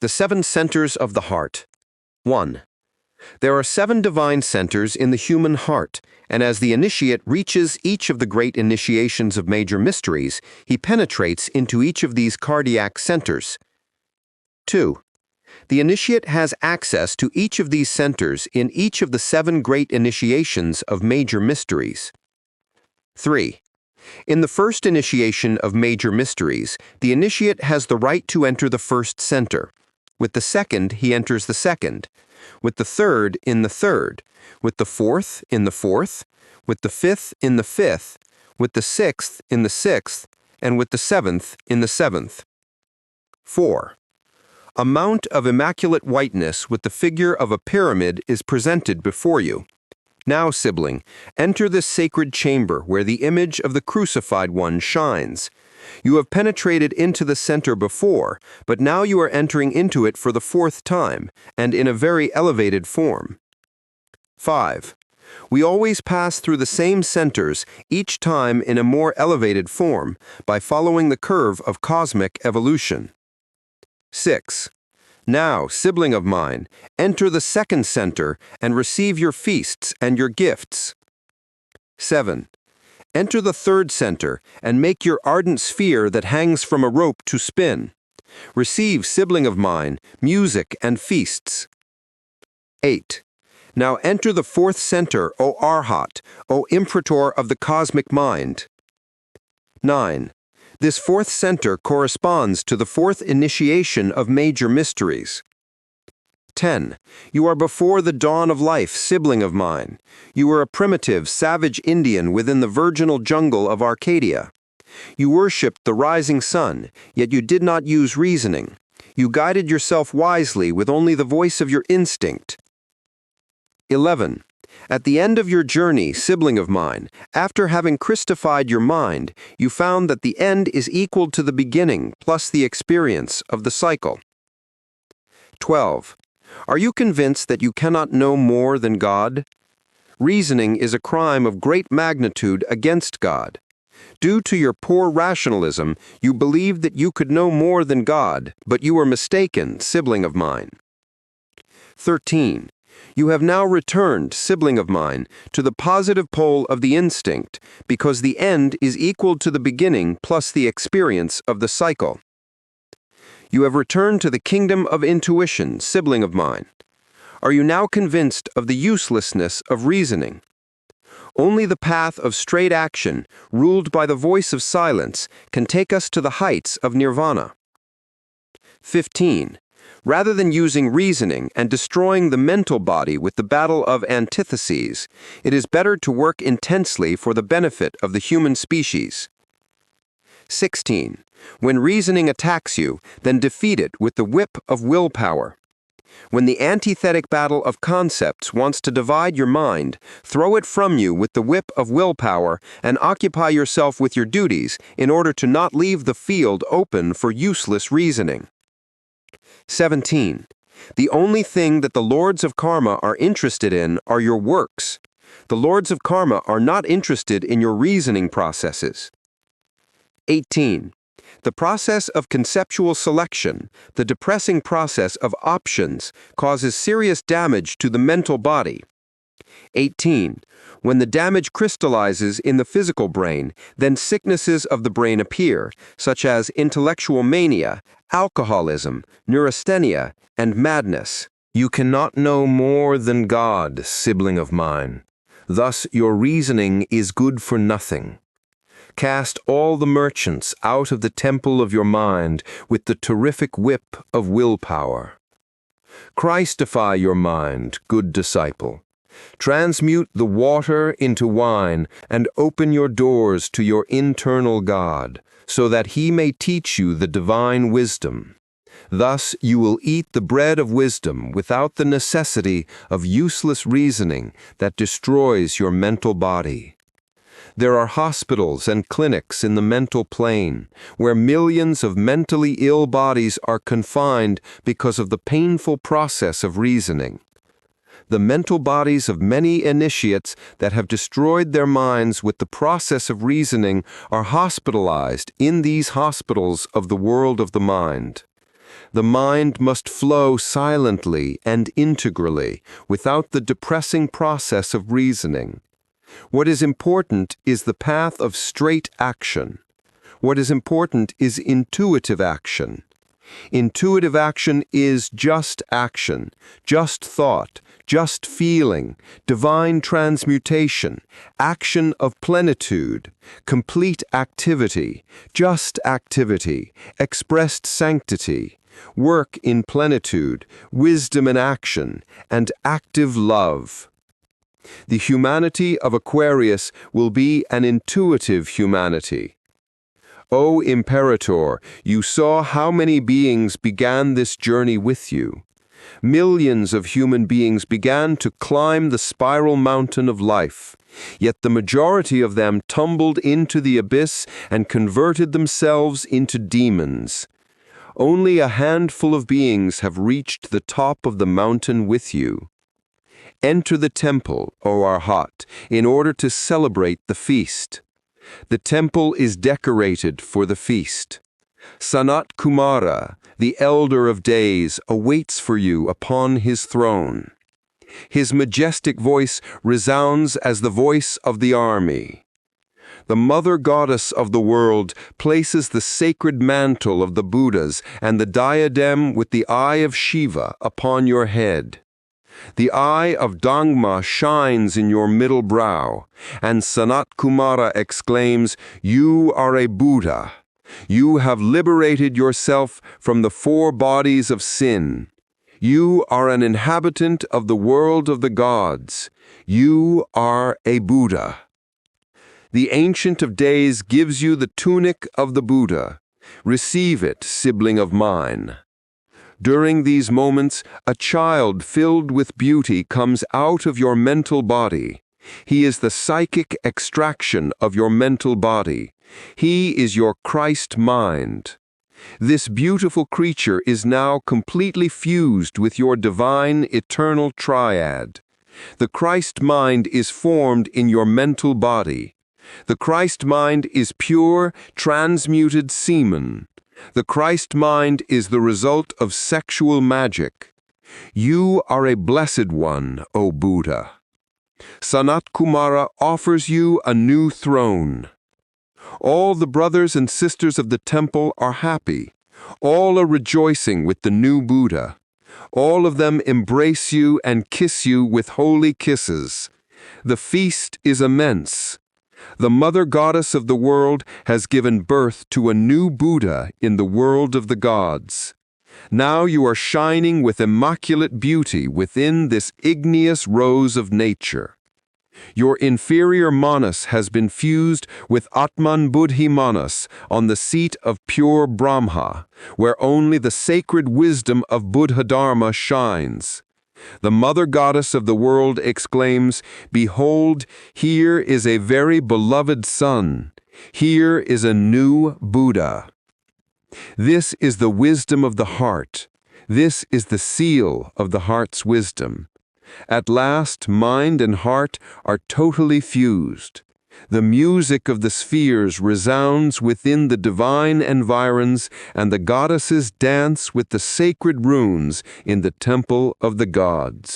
The 7 centers of the heart. 1. There are 7 divine centers in the human heart, and as the initiate reaches each of the great initiations of major mysteries, he penetrates into each of these cardiac centers. 2. The initiate has access to each of these centers in each of the 7 great initiations of major mysteries. 3. In the first initiation of major mysteries, the initiate has the right to enter the first center. With the second, he enters the second. With the third, in the third. With the fourth, in the fourth. With the fifth, in the fifth. With the sixth, in the sixth. And with the seventh, in the seventh. 4. A mount of immaculate whiteness with the figure of a pyramid is presented before you. Now, sibling, enter this sacred chamber where the image of the crucified one shines. You have penetrated into the center before, but now you are entering into it for the 4th time, and in a very elevated form. 5. We always pass through the same centers, each time in a more elevated form, by following the curve of cosmic evolution. 6. Now, sibling of mine, enter the 2nd center and receive your feasts and your gifts. 7. Enter the 3rd center and make your ardent sphere that hangs from a rope to spin. Receive, sibling of mine, music and feasts. 8. Now enter the 4th center, O Arhat, O Imperator of the cosmic mind. 9. This 4th center corresponds to the 4th initiation of major mysteries. 10. You are before the dawn of life, sibling of mine. You were a primitive, savage Indian within the virginal jungle of Arcadia. You worshipped the rising sun, yet you did not use reasoning. You guided yourself wisely with only the voice of your instinct. 11. At the end of your journey, sibling of mine, after having Christified your mind, you found that the end is equal to the beginning plus the experience of the cycle. 12. Are you convinced that you cannot know more than God? Reasoning is a crime of great magnitude against God. Due to your poor rationalism, you believed that you could know more than God, but you were mistaken, sibling of mine. 13. You have now returned, sibling of mine, to the positive pole of the instinct, because the end is equal to the beginning plus the experience of the cycle. You have returned to the kingdom of intuition, sibling of mine. Are you now convinced of the uselessness of reasoning? Only the path of straight action, ruled by the voice of silence, can take us to the heights of Nirvana. 15. Rather than using reasoning and destroying the mental body with the battle of antitheses, it is better to work intensely for the benefit of the human species. 16. When reasoning attacks you, then defeat it with the whip of willpower. When the antithetic battle of concepts wants to divide your mind, throw it from you with the whip of willpower and occupy yourself with your duties in order to not leave the field open for useless reasoning. 17. The only thing that the lords of karma are interested in are your works. The lords of karma are not interested in your reasoning processes. 18. The process of conceptual selection, the depressing process of options, causes serious damage to the mental body. 18. When the damage crystallizes in the physical brain, then sicknesses of the brain appear, such as intellectual mania, alcoholism, neurasthenia, and madness. You cannot know more than God, sibling of mine. Thus your reasoning is good for nothing. Cast all the merchants out of the temple of your mind with the terrific whip of willpower. Christify your mind, good disciple. Transmute the water into wine and open your doors to your internal God, so that He may teach you the divine wisdom. Thus you will eat the bread of wisdom without the necessity of useless reasoning that destroys your mental body. There are hospitals and clinics in the mental plane where millions of mentally ill bodies are confined because of the painful process of reasoning. The mental bodies of many initiates that have destroyed their minds with the process of reasoning are hospitalized in these hospitals of the world of the mind. The mind must flow silently and integrally, without the depressing process of reasoning. What is important is the path of straight action. What is important is intuitive action. Intuitive action is just action, just thought, just feeling, divine transmutation, action of plenitude, complete activity, just activity, expressed sanctity, work in plenitude, wisdom in action, and active love. The humanity of Aquarius will be an intuitive humanity. O Imperator, you saw how many beings began this journey with you. Millions of human beings began to climb the spiral mountain of life, yet the majority of them tumbled into the abyss and converted themselves into demons. Only a handful of beings have reached the top of the mountain with you. Enter the temple, O Arhat, in order to celebrate the feast. The temple is decorated for the feast. Sanat Kumara, the Elder of Days, awaits for you upon his throne. His majestic voice resounds as the voice of the army. The Mother Goddess of the world places the sacred mantle of the Buddhas and the diadem with the eye of Shiva upon your head. The eye of Dangma shines in your middle brow, and Sanat Kumara exclaims, "You are a Buddha. You have liberated yourself from the four bodies of sin. You are an inhabitant of the world of the gods. You are a Buddha." The Ancient of Days gives you the tunic of the Buddha. Receive it, sibling of mine. During these moments, a child filled with beauty comes out of your mental body. He is the psychic extraction of your mental body. He is your Christ mind. This beautiful creature is now completely fused with your divine eternal triad. The Christ mind is formed in your mental body. The Christ mind is pure, transmuted semen. The Christ mind is the result of sexual magic. You are a blessed one, O Buddha. Sanat Kumara offers you a new throne. All the brothers and sisters of the temple are happy. All are rejoicing with the new Buddha. All of them embrace you and kiss you with holy kisses. The feast is immense. The Mother Goddess of the world has given birth to a new Buddha in the world of the gods. Now you are shining with immaculate beauty within this igneous rose of nature. Your inferior Manas has been fused with Atman Buddhi Manas on the seat of pure Brahma, where only the sacred wisdom of Buddha Dharma shines. The Mother Goddess of the world exclaims, "Behold, here is a very beloved son. Here is a new Buddha." This is the wisdom of the heart. This is the seal of the heart's wisdom. At last, mind and heart are totally fused. The music of the spheres resounds within the divine environs, and the goddesses dance with the sacred runes in the temple of the gods.